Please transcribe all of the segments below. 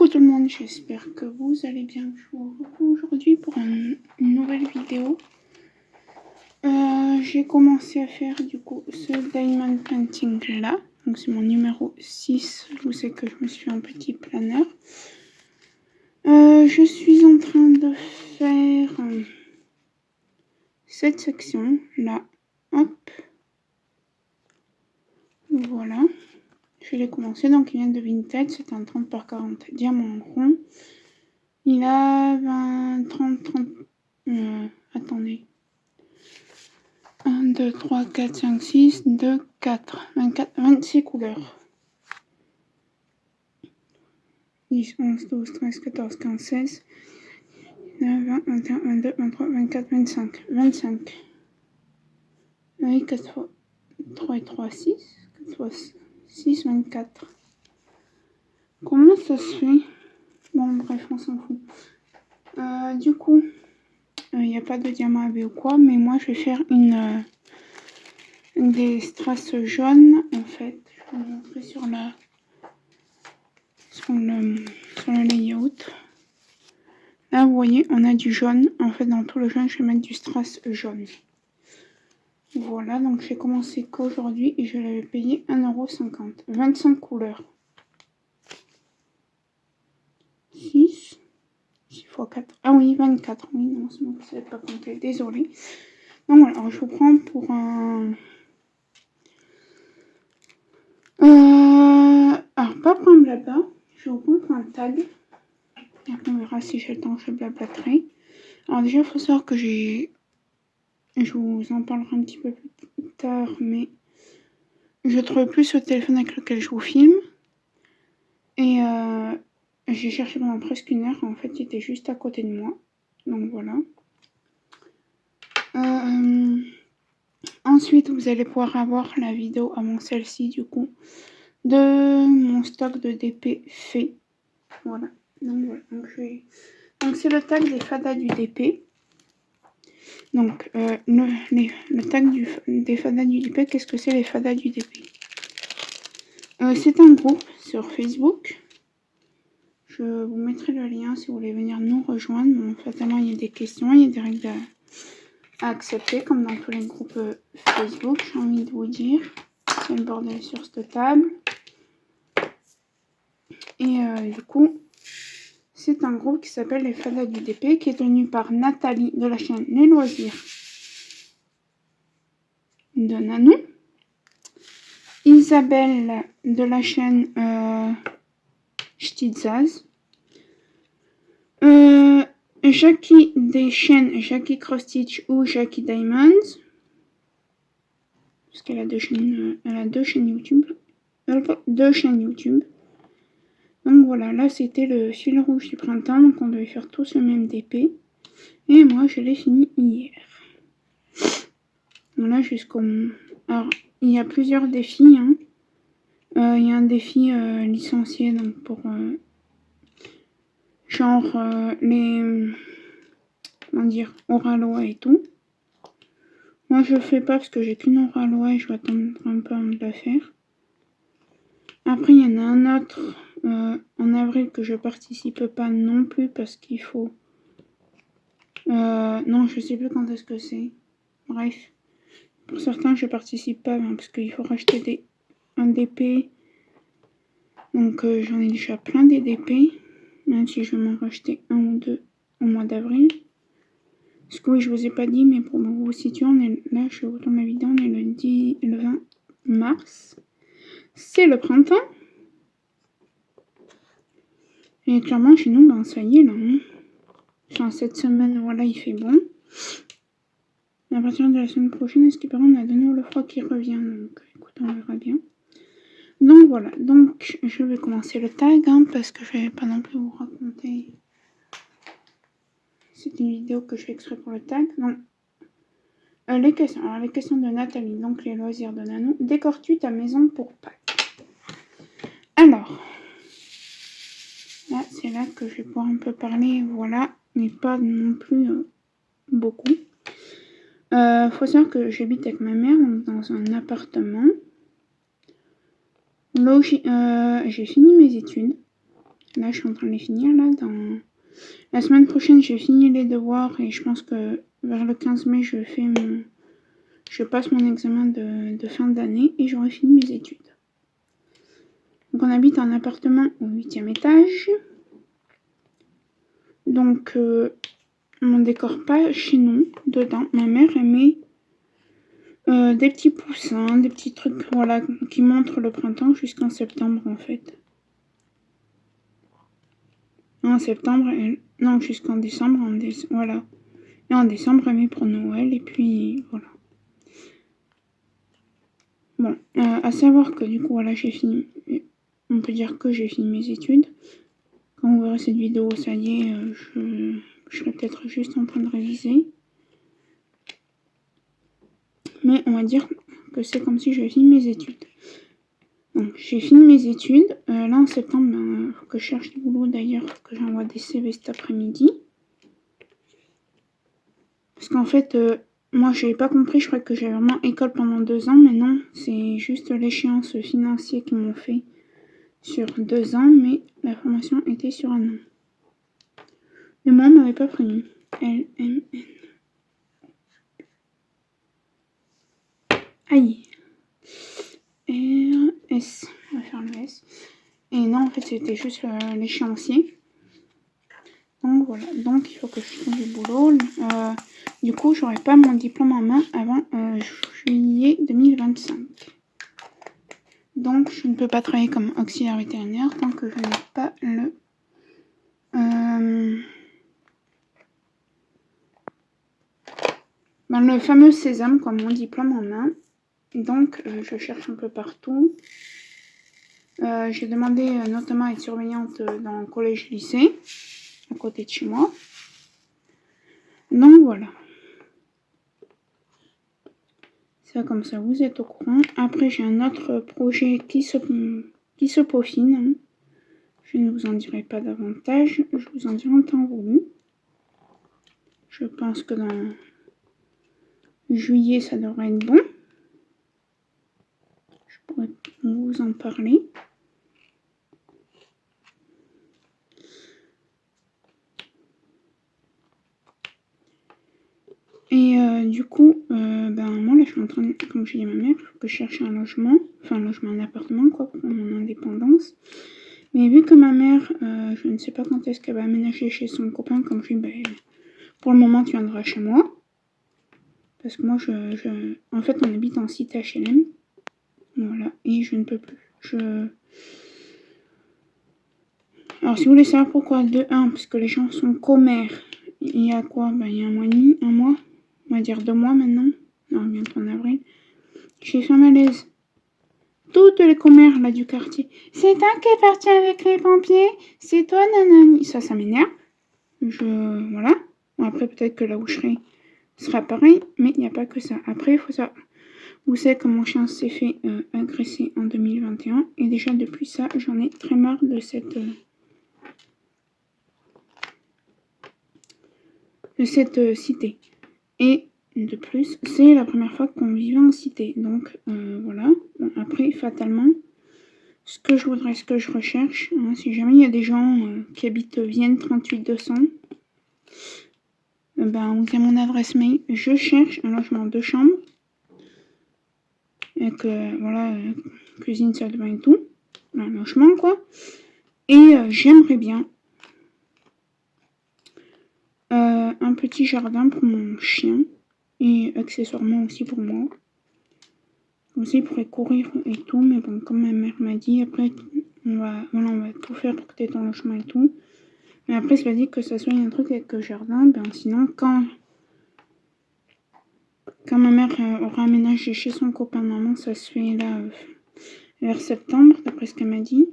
Coucou tout le monde, j'espère que vous allez bien. Je vous retrouve aujourd'hui pour une nouvelle vidéo. J'ai commencé à faire du coup ce diamond painting là. Donc c'est mon numéro 6. Je sais que je me suis fait un petit planeur. Je suis en train de faire cette section là. Hop. Voilà. Je l'ai commencé, donc il vient de Vinted. C'est un 30 par 40 diamant rond. Il a 20, 30, 30... attendez. 1, 2, 3, 4, 5, 6, 2, 4, 24, 26 couleurs. 10, 11, 12, 13, 14, 15, 16, 19, 20, 21, 22, 23, 24, 25. 25. Oui, 4 fois 3 et 3, 6. 4 fois 6, 24. Comment ça se fait? Bon, bref, on s'en fout. Du coup, il n'y a pas de diamant AB ou quoi, mais moi, je vais faire des strass jaunes, en fait. Je vais vous montrer sur le layout. Là, vous voyez, on a du jaune. En fait, dans tout le jaune, je vais mettre du strass jaune. Voilà, donc j'ai commencé qu'aujourd'hui et je l'avais payé 1,50 €. 25 couleurs. 6 x 4. Ah oui, 24. Oui, non, c'est bon, je ne savais pas compter. Désolée. Donc voilà, alors je vous prends pour un... Alors, pas pour un blabla. Je vous prends pour un tag. Et après, on verra si j'ai le temps, je blablaterai. Alors déjà, il faut savoir que je vous en parlerai un petit peu plus tard, mais je trouve plus le téléphone avec lequel je vous filme. Et j'ai cherché pendant presque 1 heure. En fait, il était juste à côté de moi. Donc voilà. Ensuite, vous allez pouvoir avoir la vidéo avant celle-ci, du coup, de mon stock de DP fait. Voilà. Donc voilà. Donc c'est le tag des fadas du DP. Donc le tag des fadas du DP, qu'est-ce que c'est les fadas du DP? C'est un groupe sur Facebook. Je vous mettrai le lien si vous voulez venir nous rejoindre. Bon, fatalement, il y a des questions, il y a des règles à accepter, comme dans tous les groupes Facebook, j'ai envie de vous dire. C'est le bordel sur cette table. Et du coup, c'est un groupe qui s'appelle les Fadas du DP, qui est tenu par Nathalie de la chaîne Les Loisirs de Nanou, Isabelle de la chaîne Ch'tizaz, Jackie des chaînes Jackie Cross Stitch ou Jackie Diamonds, parce qu'elle a deux chaînes YouTube. Deux chaînes YouTube. Donc voilà, là c'était le fil rouge du printemps, donc on devait faire tous le même DP. Et moi je l'ai fini hier. Voilà, jusqu'au... Alors, il y a plusieurs défis. Hein. Il y a un défi licencié, donc pour... genre les... comment dire, Oralois et tout. Moi je le fais pas parce que j'ai qu'une Oralois et je vais attendre un peu avant de la faire. Après il y en a un autre en avril que je participe pas non plus parce qu'il faut... non, je sais plus quand est-ce que c'est. Bref. Pour certains, je participe pas hein, parce qu'il faut racheter un DP. Donc j'en ai déjà plein des DP. Même si je vais m'en racheter un ou deux au mois d'avril. Parce que oui, je vous ai pas dit, mais pour vous situer, on est là, je vous tourne ma vidéo, on est le 20 mars. C'est le printemps. Et clairement, chez nous, ben ça y est là. Hein. Enfin, cette semaine, voilà, il fait bon. À partir de la semaine prochaine, est-ce qu'il paraît, on a de nouveau le froid qui revient. Donc, écoute, on verra bien. Donc voilà, donc je vais commencer le tag, hein, parce que je vais pas non plus vous raconter. C'est une vidéo que je fais exprès pour le tag. Non. Les questions. Alors les questions de Nathalie, donc les loisirs de Nanou. Décores-tu ta maison pour Pâques? Alors, là c'est là que je vais pouvoir un peu parler, voilà, mais pas non plus beaucoup. Faut savoir que j'habite avec ma mère donc dans un appartement. J'ai fini mes études. Là, je suis en train de les finir. Là, dans la semaine prochaine, j'ai fini les devoirs et je pense que vers le 15 mai, je passe mon examen de fin d'année et j'aurai fini mes études. Donc, on habite en appartement au 8e étage. Donc, on décore pas chez nous, dedans. Ma mère, elle met des petits poussins, des petits trucs, voilà, qui montrent le printemps jusqu'en septembre, en fait. En septembre, non, jusqu'en décembre, voilà. Et en décembre, elle met pour Noël, et puis, voilà. Bon, à savoir que, du coup, voilà, j'ai fini, on peut dire que j'ai fini mes études. Quand vous verrez cette vidéo, ça y est, je serai peut-être juste en train de réviser. Mais on va dire que c'est comme si j'avais fini mes études. Donc j'ai fini mes études. Là en septembre, il faut que je cherche du boulot d'ailleurs, que j'envoie des CV cet après-midi. Parce qu'en fait, moi j'avais pas compris, je croyais que j'avais vraiment école pendant 2 ans, mais non, c'est juste l'échéance financière qu'ils m'ont fait sur 2 ans, mais la formation était sur 1 an. Et moi on m'avait pas prévenu. LMN. Aïe. RS. On va faire le S. Et non, en fait, c'était juste l'échéancier. Donc voilà, donc il faut que je trouve du boulot. Du coup, j'aurai pas mon diplôme en main avant juillet 2025. Donc, je ne peux pas travailler comme auxiliaire vétérinaire tant que je n'ai pas le fameux sésame, comme mon diplôme en main. Donc, je cherche un peu partout. J'ai demandé notamment à être surveillante dans le collège-lycée, à côté de chez moi. Donc, voilà. Ça, comme ça, vous êtes au courant. Après, j'ai un autre projet qui se peaufine. Je ne vous en dirai pas davantage. Je vous en dirai en temps voulu. Je pense que dans juillet, ça devrait être bon. Je pourrais vous en parler. Et du coup, moi là je suis en train de, comme j'ai dit à ma mère, il faut que je cherche un logement, enfin un logement, un appartement quoi, pour mon indépendance. Mais vu que ma mère, je ne sais pas quand est-ce qu'elle va aménager chez son copain, comme je dis, pour le moment tu viendras chez moi. Parce que moi, en fait, on habite en cité HLM. Voilà, et je ne peux plus. Alors, si vous voulez savoir pourquoi, de 1, parce que les gens sont commères. Il y a quoi? Il y a 1 mois et demi, 1 mois. On va dire 2 mois maintenant. Non, bientôt en avril. J'ai fait un malaise. Toutes les commères là du quartier. C'est toi qui es parti avec les pompiers? C'est toi, nanani? Ça m'énerve. Voilà. Bon, après, peut-être que là où je serai sera pareil, mais il n'y a pas que ça. Après, il faut ça. Vous savez que mon chien s'est fait agresser en 2021. Et déjà, depuis ça, j'en ai très marre de cette cité. Et de plus, c'est la première fois qu'on vivait en cité. Donc, voilà. Bon, après, fatalement, ce que je voudrais, ce que je recherche, hein, si jamais il y a des gens qui habitent Vienne 38200, vous avez mon adresse mail. Je cherche un logement 2 chambres. Avec, voilà, cuisine, salle de bain et tout. Un logement, quoi. Et j'aimerais bien un petit jardin pour mon chien. Et accessoirement aussi pour moi. Comme ça, il pourrait courir et tout. Mais bon, comme ma mère m'a dit, après, on va tout faire pour que tu aies ton logement et tout. Mais après, cela dit que ça soit un truc avec le jardin. Sinon, quand ma mère aura aménagé chez son copain, normalement, ça se fait là vers septembre, d'après ce qu'elle m'a dit.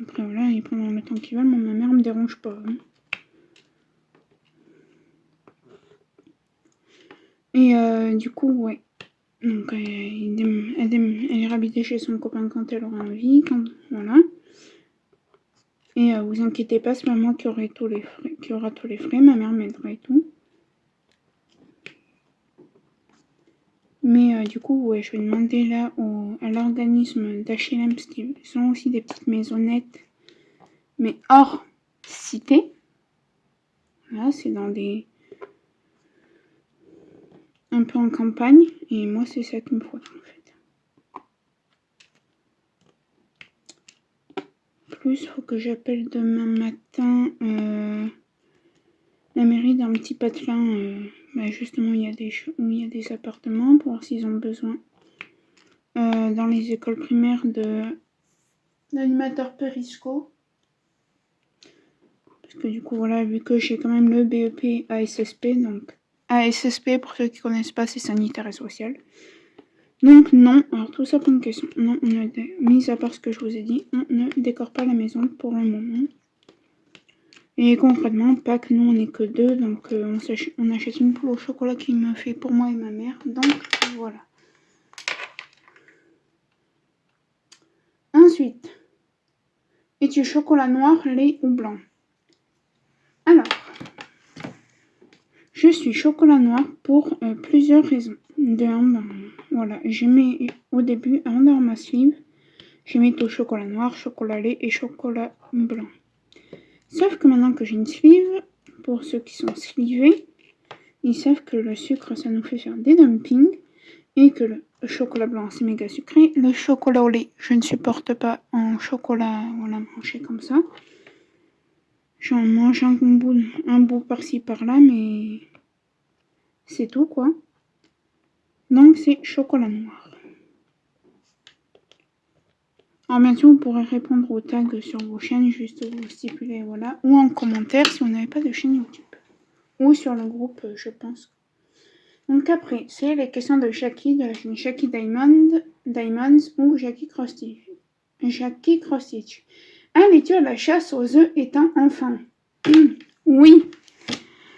Après, voilà, ils prendront le temps qu'ils veulent. Moi, ma mère me dérange pas. Hein. Et du coup, ouais. Donc, elle ira habiter chez son copain quand elle aura envie. Voilà. Et vous inquiétez pas, c'est pas moi qui aura tous les frais. Ma mère m'aidera et tout. Mais du coup, ouais, je vais demander là à l'organisme d'HLM, parce qu'ils ont aussi des petites maisonnettes mais hors cité. Là, c'est dans des... un peu en campagne, et moi, c'est ça qu'il me faut, en fait. Plus, il faut que j'appelle demain matin la mairie d'un petit patelin, justement, où il y a des appartements, pour voir s'ils ont besoin dans les écoles primaires d'animateurs périsco. Parce que du coup, voilà, vu que j'ai quand même le BEP ASSP, donc ASSP, pour ceux qui ne connaissent pas, c'est sanitaire et social. Donc non, alors tout ça pour une question. Non, mis à part ce que je vous ai dit, on ne décore pas la maison pour le moment. Et concrètement, Pâques, nous on n'est que 2, donc on achète une poule au chocolat qu'il me fait pour moi et ma mère. Donc voilà. Ensuite, es-tu chocolat noir, lait ou blanc? Alors, je suis chocolat noir pour plusieurs raisons. Voilà, j'ai mis au début, avant d'avoir ma sleeve, j'ai mis tout chocolat noir, chocolat lait et chocolat blanc. Sauf que maintenant que j'ai une sleeve, pour ceux qui sont slivés, ils savent que le sucre, ça nous fait faire des dumpings et que le chocolat blanc, c'est méga sucré. Le chocolat au lait, je ne supporte pas en chocolat, voilà, mangé comme ça. J'en mange un bout par-ci par-là, mais c'est tout, quoi. Donc, c'est chocolat noir. Alors, bien sûr, vous pourrez répondre aux tags sur vos chaînes, juste vous stipuler, voilà. Ou en commentaire si vous n'avez pas de chaîne YouTube. Ou sur le groupe, je pense. Donc après, c'est les questions de Jackie, de la chaîne Jackie Diamonds ou Jackie Cross-Stitch. Allais-tu à la chasse aux œufs étant enfant? Oui.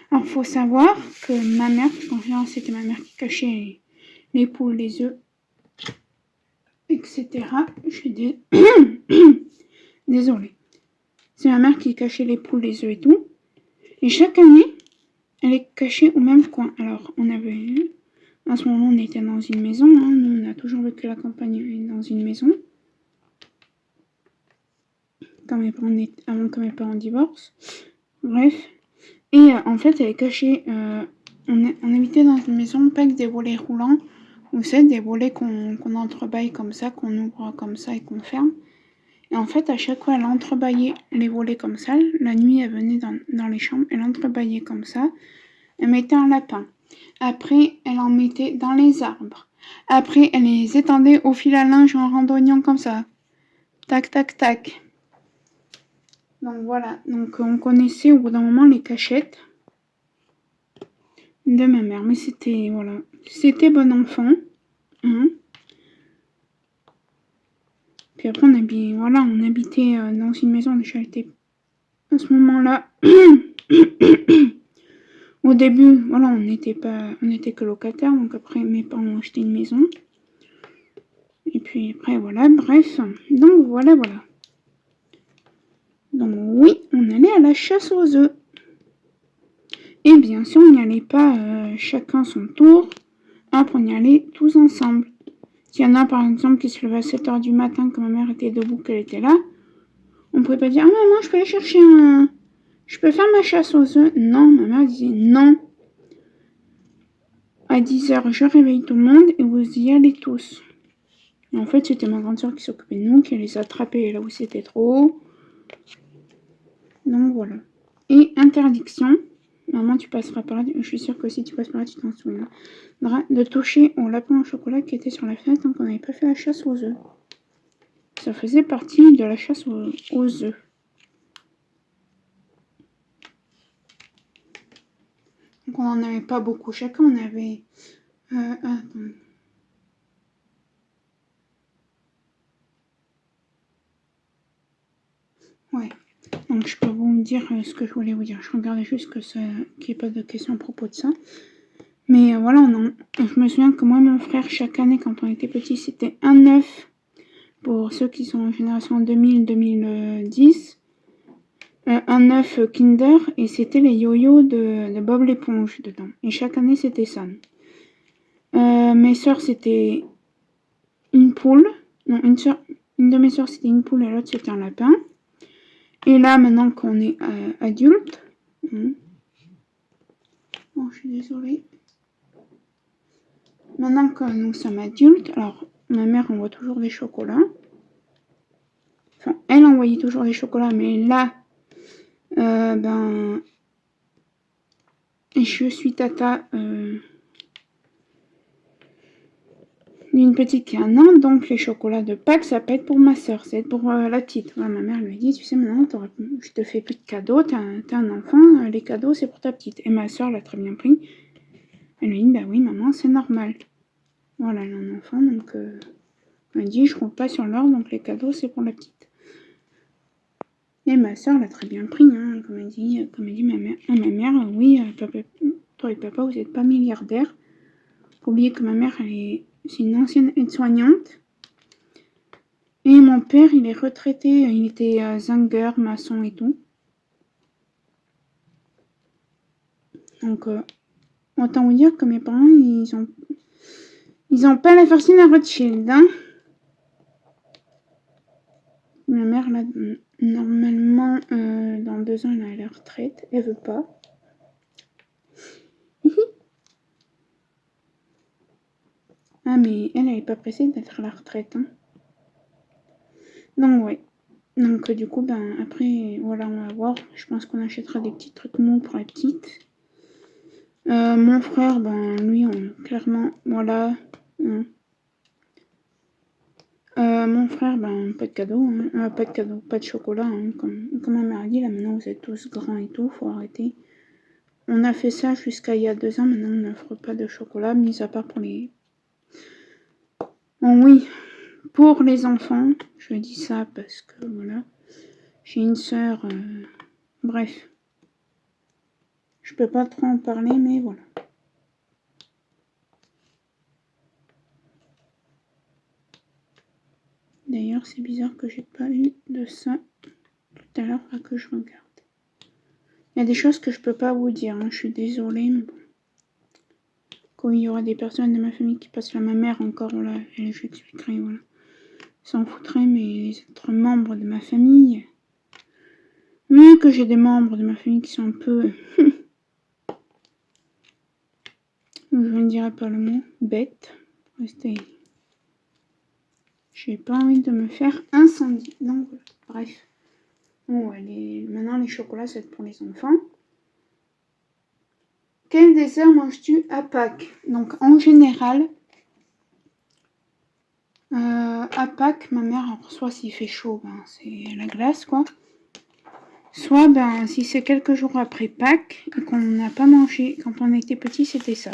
Alors, faut savoir que ma mère, quand c'était ma mère qui cachait les poules, les œufs, etc. Je suis désolée. C'est ma mère qui cachait les poules, les œufs et tout. Et chaque année, elle est cachée au même coin. Alors, à ce moment, on était dans une maison. Hein. Nous, on a toujours vécu la campagne dans une maison. Avant que mes parents divorcent. Bref. Et en fait, elle est cachée. On habitait dans une maison, pas avec des volets roulants. Vous savez, des volets qu'on entrebâille comme ça, qu'on ouvre comme ça et qu'on ferme. Et en fait, à chaque fois, elle entrebâillait les volets comme ça. La nuit, elle venait dans les chambres, elle entrebâillait comme ça. Elle mettait un lapin. Après, elle en mettait dans les arbres. Après, elle les étendait au fil à linge en randonnant comme ça. Tac, tac, tac. Donc voilà. Donc on connaissait au bout d'un moment les cachettes de ma mère. Mais c'était, voilà. C'était bon enfant. Hein. Puis après, on habitait dans une maison. Déjà, à ce moment-là. Au début, voilà, on était que locataires, donc après mes parents ont acheté une maison. Et puis après, voilà, bref. Donc voilà. Donc oui, on allait à la chasse aux œufs. Et bien sûr, on n'y allait pas chacun son tour. Hop, on y allait tous ensemble. S'il y en a par exemple qui se levait à 7h du matin, que ma mère était debout, qu'elle était là, on pouvait pas dire « Ah maman, je peux aller chercher je peux faire ma chasse aux œufs ». Non, ma mère disait « Non ». À 10h, je réveille tout le monde et vous y allez tous. Et en fait, c'était ma grande soeur qui s'occupait de nous, qui les attrapait là où c'était trop haut. Donc voilà. Et interdiction, maman, tu passeras par là, je suis sûre que si tu passes par là, tu t'en souviendras, de toucher au lapin au chocolat qui était sur la fenêtre tant qu'on n'avait pas fait la chasse aux œufs. Ça faisait partie de la chasse aux œufs. Donc on n'en avait pas beaucoup. Chacun, on avait... attends. Ouais. Donc je peux vous dire ce que je voulais vous dire. Je regardais juste qu'il n'y ait pas de questions à propos de ça. Mais voilà, je me souviens que moi, mon frère, chaque année, quand on était petit, c'était un œuf. Pour ceux qui sont en génération 2000-2010. Un œuf Kinder et c'était les yo-yo de Bob l'éponge dedans. Et chaque année, c'était ça. Mes sœurs, c'était une poule. Non, une de mes sœurs, c'était une poule et l'autre, c'était un lapin. Et là, maintenant qu'on est adulte, bon, je suis désolée. Maintenant que nous sommes adultes, alors ma mère envoie toujours des chocolats. Enfin, elle envoyait toujours des chocolats, mais là, ben, je suis tata d'une petite qui a un an, donc les chocolats de Pâques, ça peut être pour ma soeur, c'est pour la petite. Voilà, ma mère lui dit, tu sais, maintenant, je te fais plus de cadeaux, t'as un enfant, les cadeaux, c'est pour ta petite. Et ma soeur l'a très bien pris. Elle lui dit, bah oui, maman, c'est normal. Voilà, elle a un enfant, donc elle dit, je compte pas sur l'or, donc les cadeaux, c'est pour la petite. Et ma soeur l'a très bien pris, hein, comme elle dit ma mère. Ma mère, oui, papa, toi et papa, vous n'êtes pas milliardaires. Faut oublier que ma mère, c'est une ancienne aide-soignante. Et mon père, il est retraité, il était zingueur, maçon et tout. Donc, autant vous dire que mes parents, ils ont pas la fortune à Rothschild, hein. Ma mère, là, normalement, dans 2 ans, elle a la retraite. Elle veut pas. Ah, mais elle est pas pressée d'être à la retraite, hein. Donc, ouais. Donc, du coup, ben, après, voilà, on va voir. Je pense qu'on achètera des petits trucs mous pour la petite. Mon frère, ben, lui, clairement, voilà. Hein. Mon frère, ben, pas de cadeau, hein. Pas de cadeau, pas de chocolat, hein. Comme ma mère a dit, là, maintenant, vous êtes tous grands et tout, faut arrêter. On a fait ça jusqu'à il y a 2 ans, maintenant, on n'offre pas de chocolat, mis à part pour les... Bon, oui, pour les enfants, je dis ça parce que, voilà, j'ai une sœur, bref. Je peux pas trop en parler, mais voilà. D'ailleurs, c'est bizarre que j'ai pas eu de ça tout à l'heure, pas que je regarde. Il y a des choses que je peux pas vous dire, hein. Je suis désolée, mais bon. Quand il y aura des personnes de ma famille qui passent là, ma mère encore, là, et je expliquerai, voilà. S'en foutrait, mais les autres membres de ma famille, vu que j'ai des membres de ma famille qui sont un peu, je ne dirais pas le mot, bêtes, restez. J'ai pas envie de me faire incendier. Donc, bref. Bon, maintenant, les chocolats, c'est pour les enfants. Quel dessert manges-tu à Pâques? Donc, en général, à Pâques, ma mère, soit s'il fait chaud, ben, c'est la glace, quoi. Soit, ben, si c'est quelques jours après Pâques et qu'on n'a pas mangé, quand on était petit, c'était ça.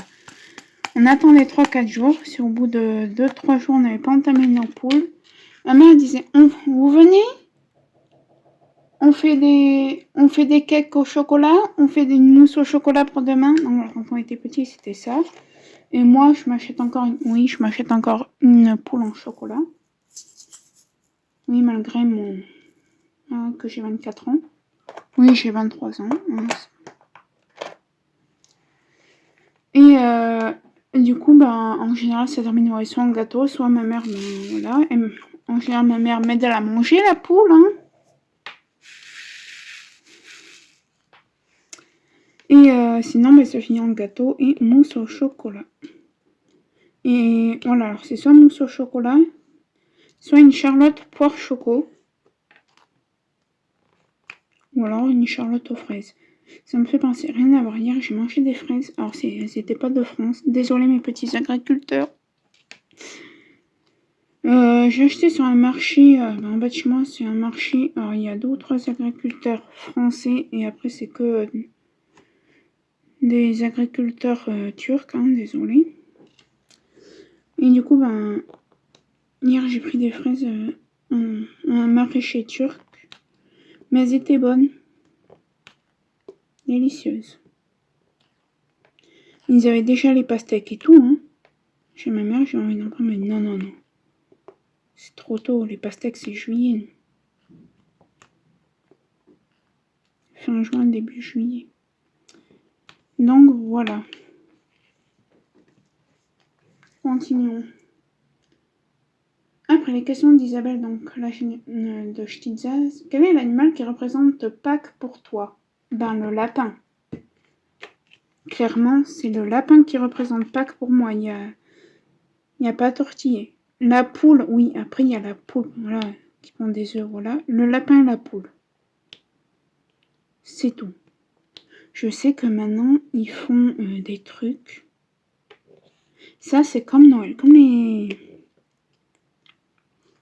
On attendait 3-4 jours. Si au bout de 2-3 jours, on n'avait pas entamé nos poules, ma mère disait, vous venez? On fait des cakes au chocolat, on fait une mousse au chocolat pour demain. Donc, quand on était petit, c'était ça. Et moi, je m'achète encore une poule en chocolat. Oui, malgré que j'ai 24 ans. Oui, j'ai 23 ans. Et du coup, ben, en général, ça termine soit en gâteau, soit ma mère, ben, voilà. En général, ma mère m'aide à la manger, la poule, hein. Et sinon, ben, ça finit en gâteau et mousse au chocolat. Et voilà, alors c'est soit mousse au chocolat, soit une charlotte poire choco, ou alors une charlotte aux fraises. Ça me fait penser, rien à voir, hier j'ai mangé des fraises, alors elles n'étaient pas de France, désolé mes petits agriculteurs. J'ai acheté sur un marché, en bas de chez moi, c'est un marché, alors il y a 2 ou 3 agriculteurs français, et après c'est que des agriculteurs turcs, hein, désolé. Et du coup, ben, hier j'ai pris des fraises un maraîcher turc, mais elles étaient bonnes, délicieuses. Ils avaient déjà les pastèques et tout, hein. Chez ma mère, j'ai envie d'en prendre, mais non, non, non. C'est trop tôt, les pastèques c'est juillet. Fin juin, début juillet. Donc voilà. Continuons. Après après les questions d'Isabelle, donc la chaîne de Stitza, quel est l'animal qui représente Pâques pour toi? Ben, le lapin. Clairement, c'est le lapin qui représente Pâques pour moi. Il n'y a pas à tortiller. La poule, oui, après il y a la poule, voilà, qui pond des œufs, voilà. Le lapin et la poule. C'est tout. Je sais que maintenant, ils font des trucs. Ça, c'est comme Noël, comme les...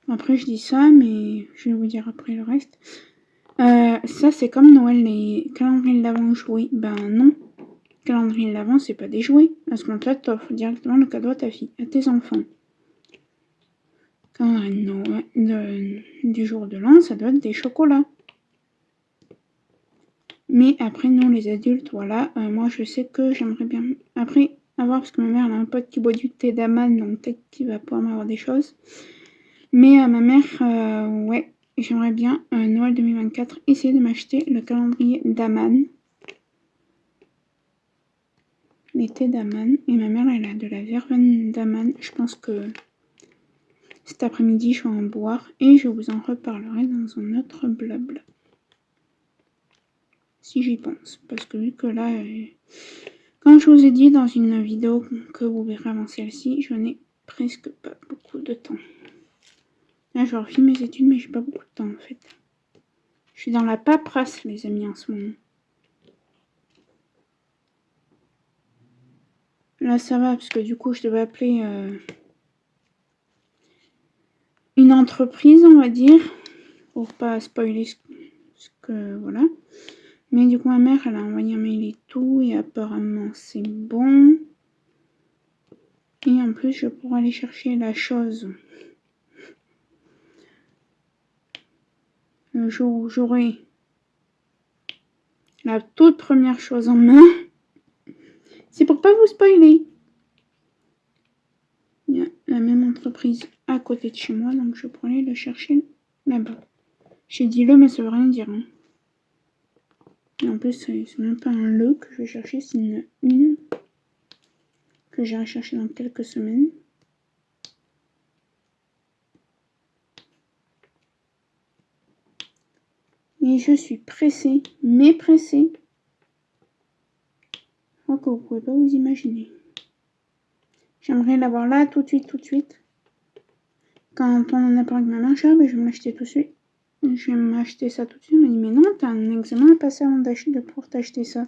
Après, je dis ça, mais je vais vous dire après le reste. Ça, c'est comme Noël, les calendriers de l'Avent joués. Ben non. Calendrier de l'Avent, c'est pas des jouets. À ce moment-là, t'offres directement le cadeau à ta fille, à tes enfants. Quand du jour de l'an, ça doit être des chocolats. Mais après, nous, les adultes, voilà. Moi, je sais que j'aimerais bien... Après, à voir, parce que ma mère, elle a un pote qui boit du thé d'amande, donc peut-être qu'il va pouvoir m'avoir des choses. Mais ma mère, ouais, j'aimerais bien, Noël 2024, essayer de m'acheter le calendrier d'Aman. Les thés d'Aman. Et ma mère, elle a de la verveine d'Aman. Je pense que cet après-midi, je vais en boire. Et je vous en reparlerai dans un autre blabla. Si j'y pense. Parce que vu que là, comme je vous ai dit dans une vidéo que vous verrez avant celle-ci, je n'ai presque pas beaucoup de temps. Là, je refile mes études, mais j'ai pas beaucoup de temps en fait. Je suis dans la paperasse, les amis, en ce moment. Là, ça va, parce que du coup, je devais appeler une entreprise, on va dire, pour pas spoiler ce que... Voilà. Mais du coup, ma mère, elle a envoyé un mail et tout, et apparemment, c'est bon. Et en plus, je pourrais aller chercher la chose. Le jour où j'aurai la toute première chose en main. C'est pour pas vous spoiler. Il y a la même entreprise à côté de chez moi, donc je pourrais aller le chercher là-bas. J'ai dit le, mais ça veut rien dire. Hein. Et en plus, c'est même pas un le que je vais chercher, c'est une que j'irai chercher dans quelques semaines. Et je suis pressée, mais pressée. Je crois que vous pouvez pas vous imaginer. J'aimerais l'avoir là, tout de suite. Quand on en a parlé avec ma mère, je dis, ah, ben, je vais m'acheter tout de suite. Je vais m'acheter ça tout de suite. Elle m'a dit, mais non, t'as un examen à passer avant de pouvoir t'acheter ça.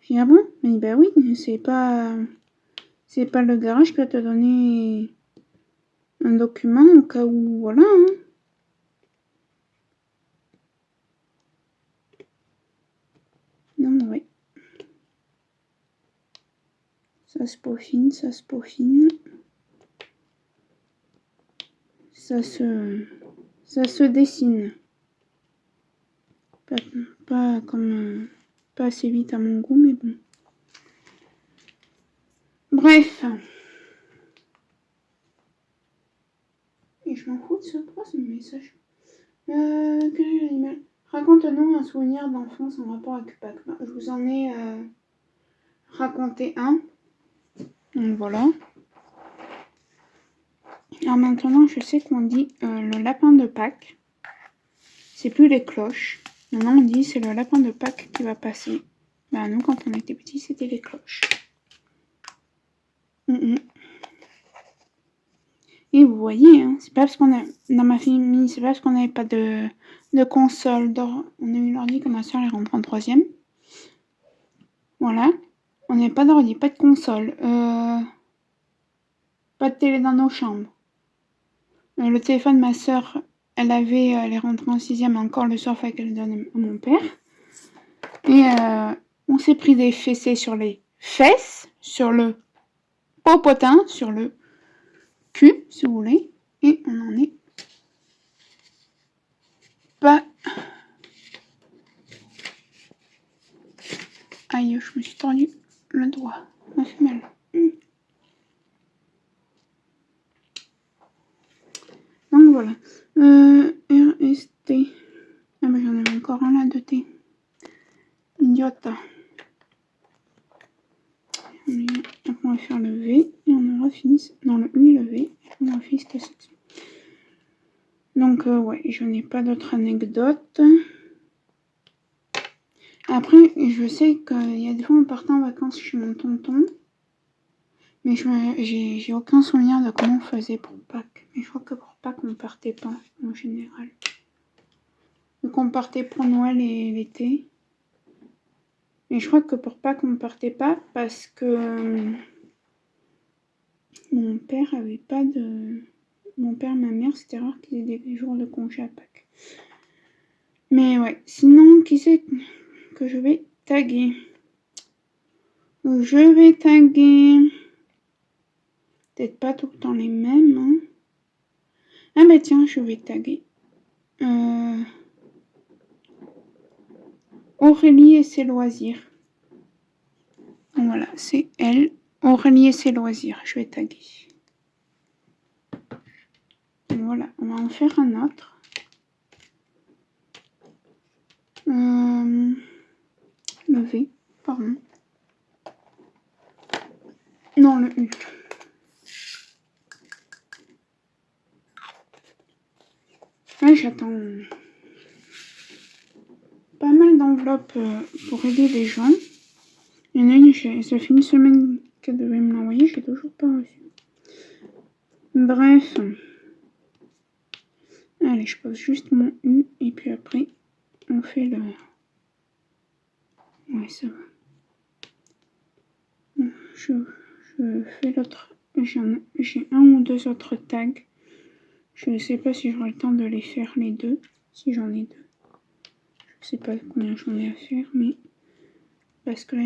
J'ai dit, ah bon? Elle m'a dit, bah oui, c'est pas le garage qui va te donner un document au cas où, voilà. Hein. Non, ouais. Ça se peaufine, ça se peaufine. Ça se dessine. Pas comme... pas assez vite à mon goût, mais bon. Bref. Et je m'en fous de ce message. Quel est l'animal? Raconte-nous un souvenir d'enfance en rapport avec Pâques. Je vous en ai raconté un. Donc voilà. Alors maintenant, je sais qu'on dit le lapin de Pâques. C'est plus les cloches. Maintenant, on dit c'est le lapin de Pâques qui va passer. Bah nous, quand on était petits, c'était les cloches. Et vous voyez, hein, c'est pas parce qu'on a, dans ma famille, c'est pas parce qu'on n'avait pas de console. On a eu l'ordi quand ma soeur est rentrée en 3e. Voilà. On n'avait pas d'ordi, pas de console. Pas de télé dans nos chambres. Le téléphone de ma soeur, elle est rentrée en 6e encore le soir, fallait qu'elle le donne à mon père. Et on s'est pris des fessées sur les fesses, sur le popotin, sur le cul, si vous voulez. Et on en est pas... Aïe, je me suis tordu le doigt. Ça m'a fait mal. Donc voilà. RST. Ah bah j'en avais encore un là de T. Idiote. Après on va faire le V et on aura fini. Non, le U et le V. Et on aura fini cette section. ouais, je n'ai pas d'autres anecdotes. Après, je sais qu'il y a des fois on partait en vacances chez mon tonton. Mais j'ai aucun souvenir de comment on faisait pour Pâques. Mais je crois que pour Pâques, on partait pas, en général. Donc on partait pour Noël et l'été. Mais je crois que pour Pâques, on partait pas parce que mon père avait pas de... Mon père et ma mère, c'était rare qu'ils aient des jours de congé à Pâques. Mais ouais, sinon, qui c'est que je vais taguer? Je vais taguer... Peut-être pas tout le temps les mêmes, hein. Ah bah tiens, je vais taguer. Aurélie et ses loisirs. Donc voilà, c'est elle. Aurélie et ses loisirs. Je vais taguer. Donc voilà, on va en faire un autre. Le V, pardon. Non, le U. Là, j'attends pas mal d'enveloppes pour aider les gens. Il y en a une, ça fait une semaine qu'elle devait me l'envoyer, je l'ai toujours pas reçu. Bref. Allez, je pose juste mon U et puis après, on fait le... Ouais, ça va. Bon, je fais l'autre. J'ai un ou deux autres tags. Je ne sais pas si j'aurai le temps de les faire les deux. Si j'en ai deux. Je sais pas combien j'en ai à faire, mais... Parce que là,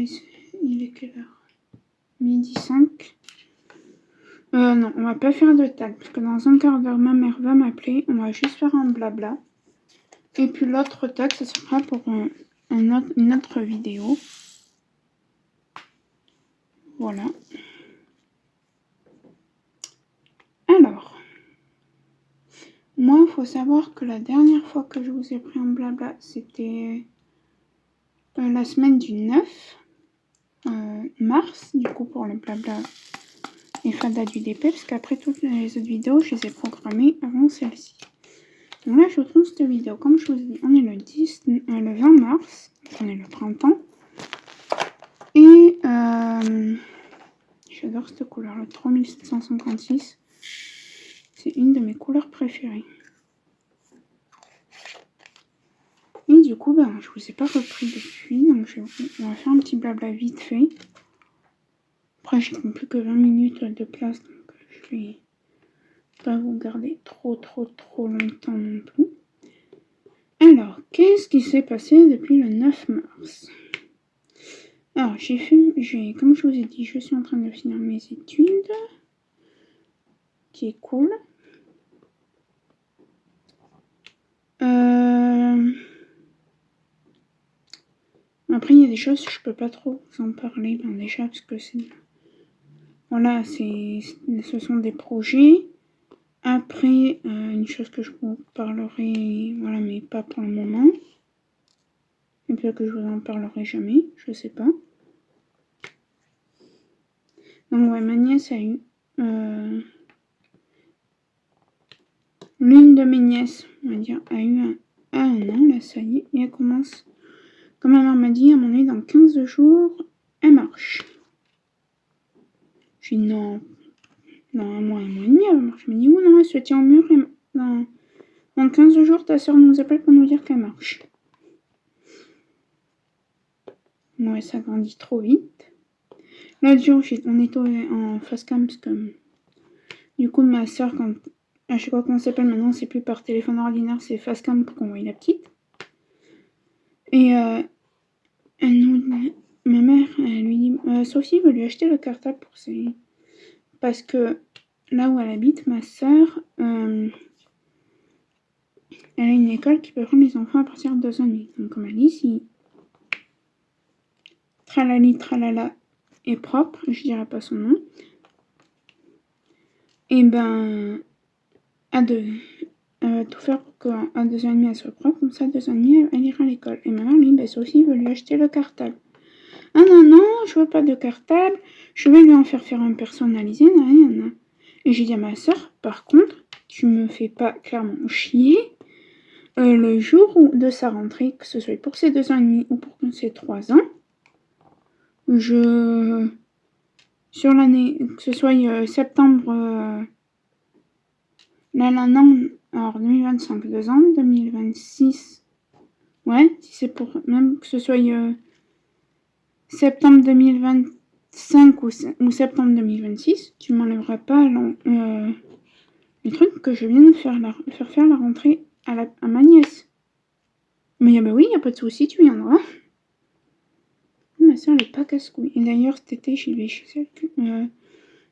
il est quelle heure? 12h05. Non, on va pas faire de tag. Parce que dans un quart d'heure, ma mère va m'appeler. On va juste faire un blabla. Et puis l'autre tag, ce sera pour une autre vidéo. Voilà. Alors. Moi, il faut savoir que la dernière fois que je vous ai pris en blabla, c'était la semaine du 9 mars, du coup pour le blabla et fada du DP, parce qu'après toutes les autres vidéos, je les ai programmées avant celle-ci. Donc là, je vous trouve cette vidéo. Comme je vous ai dit, on est le 20 mars, donc on est le printemps. Et j'adore cette couleur, le 3756. C'est une de mes couleurs préférées. Et du coup, ben, je vous ai pas repris depuis, donc on va faire un petit blabla vite fait. Après, je n'ai plus que 20 minutes de place, donc je vais pas vous garder trop longtemps non plus. Alors, qu'est-ce qui s'est passé depuis le 9 mars? Alors, comme je vous ai dit, je suis en train de finir mes études, qui est cool. Après, il y a des choses que je peux pas trop vous en parler, ben déjà, parce que c'est... Voilà, ce sont des projets. Après, une chose que je vous parlerai, voilà, mais pas pour le moment. Et peut-être que je vous en parlerai jamais, je sais pas. Donc ouais, ma nièce a eu... L'une de mes nièces, on va dire, a eu un an, là, ça y est, et elle commence... Comme ma mère m'a dit, à mon avis, dans 15 jours, elle marche. J'ai dit non, dans un mois et demi, elle marche. Je me dis, oh non, elle se tient au mur, et dans 15 jours, ta soeur nous appelle pour nous dire qu'elle marche. Ouais, ça grandit trop vite. L'autre jour, on était en facecam parce que du coup, ma soeur, quand à chaque fois qu'on s'appelle maintenant, c'est plus par téléphone ordinaire, c'est facecam pour qu'on voie la petite. Et ma mère, elle lui dit Sophie veut lui acheter le cartable pour ses... Parce que là où elle habite, ma soeur, elle a une école qui peut prendre les enfants à partir de 2 ans et demi. Donc, comme elle dit, si tralali tralala est propre, je dirais pas son nom, et ben, elle va tout faire pour qu'à 2 ans et demi elle soit propre, comme ça, 2 ans et demi elle ira à l'école. Et ma mère lui dit, Sophie veut lui acheter le cartable. Ah non, je veux pas de cartable, je vais lui en faire un personnalisé, Et j'ai dit à ma soeur, par contre, tu me fais pas clairement chier. Le jour de sa rentrée, que ce soit pour ses 2 ans et demi ou pour ses 3 ans, sur l'année, que ce soit septembre, alors 2025, 2 ans, 2026, ouais, si c'est pour, même que ce soit septembre 2025 ou septembre 2026, tu m'enlèveras pas les trucs que je viens de faire la rentrée à ma nièce. Mais bah oui, y a pas de souci, tu viendras. Ma soeur, elle est pas casse-couille. Et d'ailleurs, cet été, j'y vais chez elle.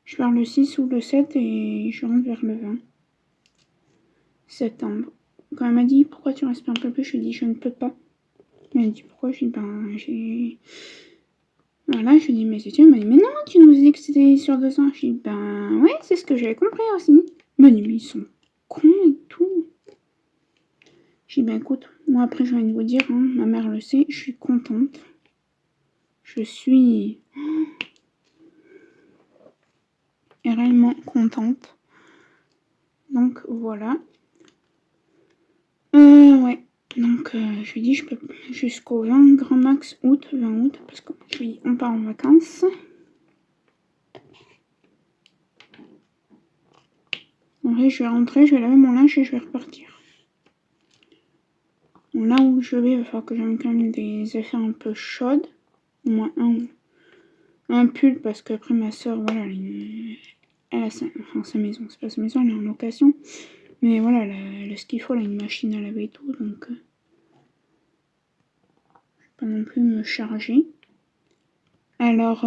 Je pars le 6 ou le 7 et je rentre vers le 20 septembre. Quand elle m'a dit pourquoi tu restes un peu plus, je lui ai dit je ne peux pas. Elle m'a dit pourquoi, je lui ai dit ben j'ai. Voilà, je lui ai dit mais c'est sûr, elle m'a dit mais non, tu nous dis que c'était sur 2 ans. Je lui ai dit ben ouais, c'est ce que j'avais compris aussi. Elle m'a dit mais ils sont cons et tout. J'ai dit ben écoute, moi après j'ai envie de vous dire, hein, ma mère le sait, je suis contente. Je suis réellement contente. Donc voilà. Ouais. Donc je lui dis je peux jusqu'au 20 grand max août, 20 août, parce que je lui dis on part en vacances. En vrai je vais rentrer, je vais laver mon linge et je vais repartir. Bon, là où je vais, il va falloir que j'aime quand même des affaires un peu chaudes. Au moins un pull parce qu'après ma soeur, voilà, elle a sa maison, c'est pas sa maison, elle est en location. Mais voilà, elle a ce qu'il faut, elle a une machine à laver et tout, donc je vais pas non plus me charger. Alors,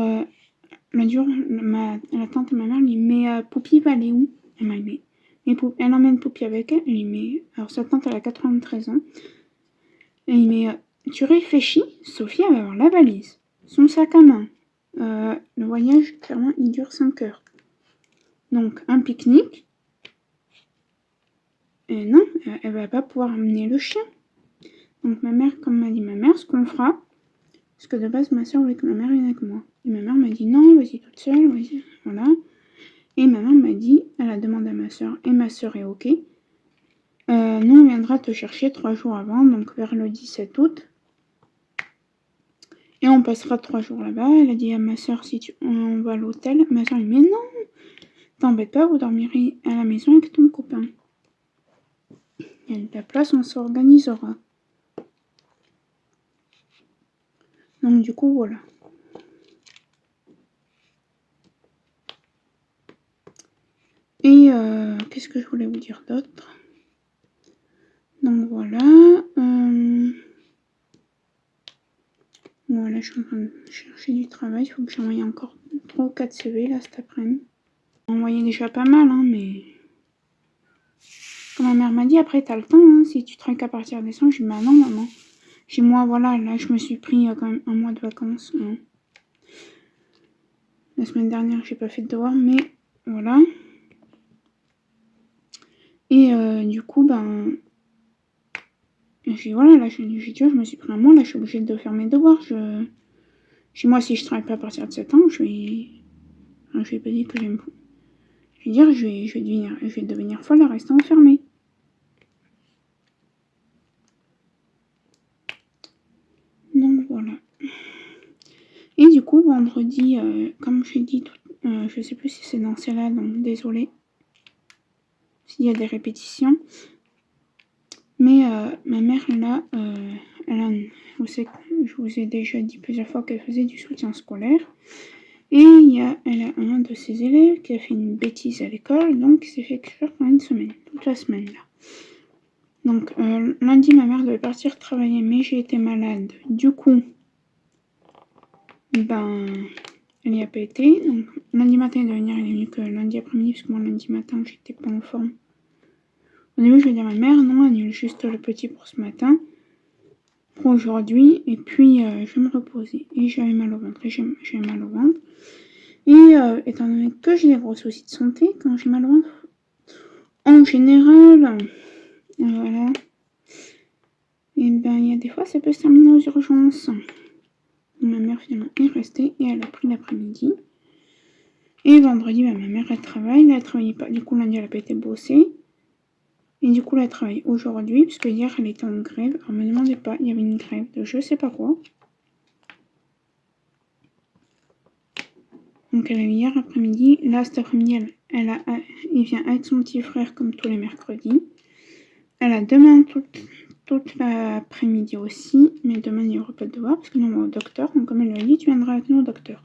la tante et ma mère lui dit mais Poupie va aller où? Elle m'a dit elle emmène Poupie avec elle. Elle lui dit alors sa tante elle a 93 ans. Elle lui dit tu réfléchis, Sophie elle va avoir la valise, son sac à main. Le voyage clairement il dure 5 heures. Donc un pique-nique. Et non, elle va pas pouvoir amener le chien. Donc ma mère, comme m'a dit ma mère, ce qu'on fera, parce que de base ma soeur voulait que ma mère vienne avec moi. Et ma mère m'a dit non, vas-y toute seule, vas-y, voilà. Et ma mère m'a dit, elle a demandé à ma soeur, et ma soeur est ok. Nous on viendra te chercher 3 jours avant, donc vers le 17 août. Et on passera 3 jours là-bas. Elle a dit à ma soeur, si on va à l'hôtel. Ma soeur dit, mais non, t'embête pas, vous dormirez à la maison avec ton copain. Il y a de la place, on s'organisera. Donc du coup, voilà. Et qu'est-ce que je voulais vous dire d'autre? Donc voilà. Voilà, je suis en train de chercher du travail. Il faut que j'envoie encore 3 ou 4 CV là cet après-midi. J'ai envoyé déjà pas mal, hein, mais... Comme ma mère m'a dit, après t'as le temps, hein, si tu travailles qu'à partir de décembre. Je dis bah non maman. J'ai moi voilà, là je me suis pris quand même un mois de vacances. Hein. La semaine dernière j'ai pas fait de devoir, mais voilà. Et du coup ben j'ai voilà là j'ai dit je me suis pris un mois, là je suis obligée de faire mes devoirs. Chez moi si je travaille pas à partir de septembre, je vais pas dire que j'aime. Je vais dire je vais devenir folle à rester enfermée. Donc voilà. Et du coup vendredi, comme j'ai dit, je sais plus si c'est dans celle-là, donc désolée s'il y a des répétitions. Mais ma mère là, je vous ai déjà dit plusieurs fois qu'elle faisait du soutien scolaire. Et elle a un de ses élèves qui a fait une bêtise à l'école, donc il s'est fait exclure pendant une semaine, toute la semaine là. Donc lundi ma mère devait partir travailler, mais j'ai été malade. Du coup, ben elle n'y a pas été. Donc lundi matin elle devait venir, elle est venue que lundi après-midi, parce que moi lundi matin j'étais pas en forme. Au début je vais dire à ma mère, non, annule juste le petit pour ce matin. Pour aujourd'hui, et puis je vais me reposer. Et j'avais mal au ventre, et étant donné que j'ai des gros soucis de santé, quand j'ai mal au ventre, en général, voilà, et ben il y a des fois ça peut se terminer aux urgences. Ma mère finalement est restée et elle a pris l'après-midi. Et vendredi, ben, ma mère elle travaille, là elle travaillait pas, du coup lundi elle a pas été bossée. Et du coup, elle travaille aujourd'hui, parce que hier, elle était en grève. Alors, me demandez pas, il y avait une grève de je sais pas quoi. Donc, elle a eu hier après-midi. Là, cet après-midi, il vient avec son petit frère, comme tous les mercredis. Elle a demain toute l'après-midi aussi. Mais demain, il n'y aura pas de devoir, parce que nous, on va au docteur. Donc, comme elle l'a dit, tu viendras avec nous au docteur.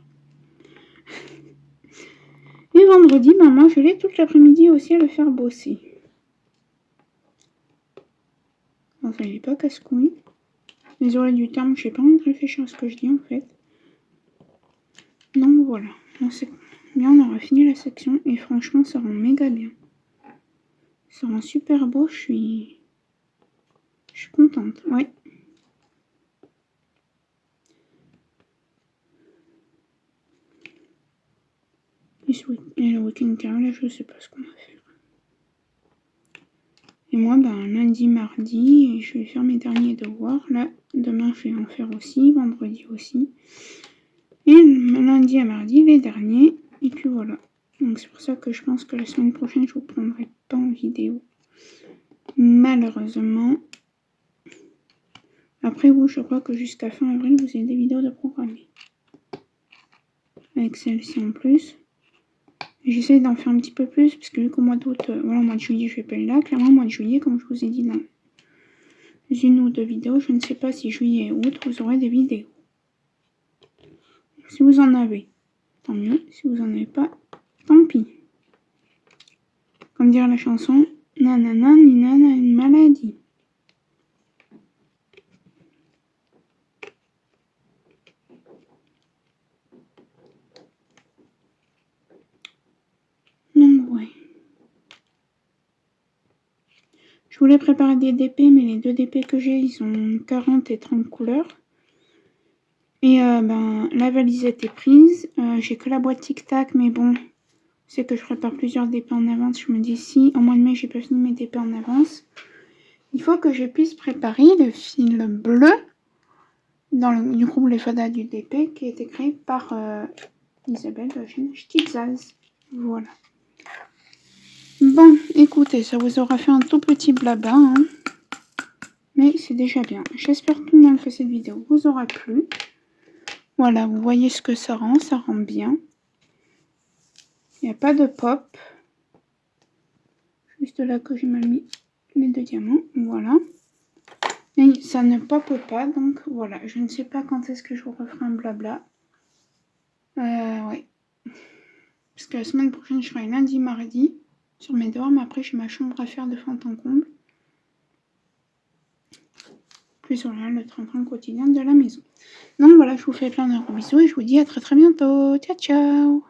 Et vendredi, moi, je l'ai toute l'après-midi aussi à le faire bosser. Enfin, il n'est pas casse-couille. Désolé du terme, j'ai pas envie de réfléchir à ce que je dis en fait. Donc voilà. Bien, on aura fini la section et franchement, ça rend méga bien. Ça rend super beau, je suis contente, ouais. Et le week-end carré, là, je sais pas ce qu'on va faire. Et moi, lundi, mardi, je vais faire mes derniers devoirs. Là, demain, je vais en faire aussi, vendredi aussi. Et lundi à mardi, les derniers. Et puis voilà. Donc c'est pour ça que je pense que la semaine prochaine, je vous prendrai pas en vidéo. Malheureusement. Après vous, je crois que jusqu'à fin avril, vous avez des vidéos de programmer. Avec celle-ci en plus. J'essaie d'en faire un petit peu plus, parce que vu qu'au mois d'août, voilà, au mois de juillet, je vais pas être là. Clairement, au mois de juillet, comme je vous ai dit dans une ou deux vidéos, je ne sais pas si juillet et août, vous aurez des vidéos. Si vous en avez, tant mieux. Si vous en avez pas, tant pis. Comme dirait la chanson, nanana, ninana, une maladie. Donc, ouais. Je voulais préparer des DP, mais les deux DP que j'ai, ils ont 40 et 30 couleurs. Et la valise était prise. J'ai que la boîte tic-tac, mais bon, c'est que je prépare plusieurs DP en avance. Je me dis, si en mois de mai, j'ai pas fini mes DP en avance, il faut que je puisse préparer le fil bleu dans du groupe Les Fadas du DP qui a été créé par Isabelle de la chaîne Stitzaz. Voilà. Bon, écoutez, ça vous aura fait un tout petit blabla, hein, mais c'est déjà bien. J'espère tout de même que cette vidéo vous aura plu. Voilà, vous voyez ce que ça rend bien. Il n'y a pas de pop. Juste là que j'ai mal mis les deux diamants, voilà. Et ça ne pop pas, donc voilà. Je ne sais pas quand est-ce que je vous referai un blabla. Ouais. Parce que la semaine prochaine, je ferai lundi, mardi sur mes devoirs, mais après j'ai ma chambre à faire de fond en comble. Plus voilà, le train-train quotidien de la maison. Donc voilà, je vous fais plein de gros bisous et je vous dis à très très bientôt. Ciao ciao.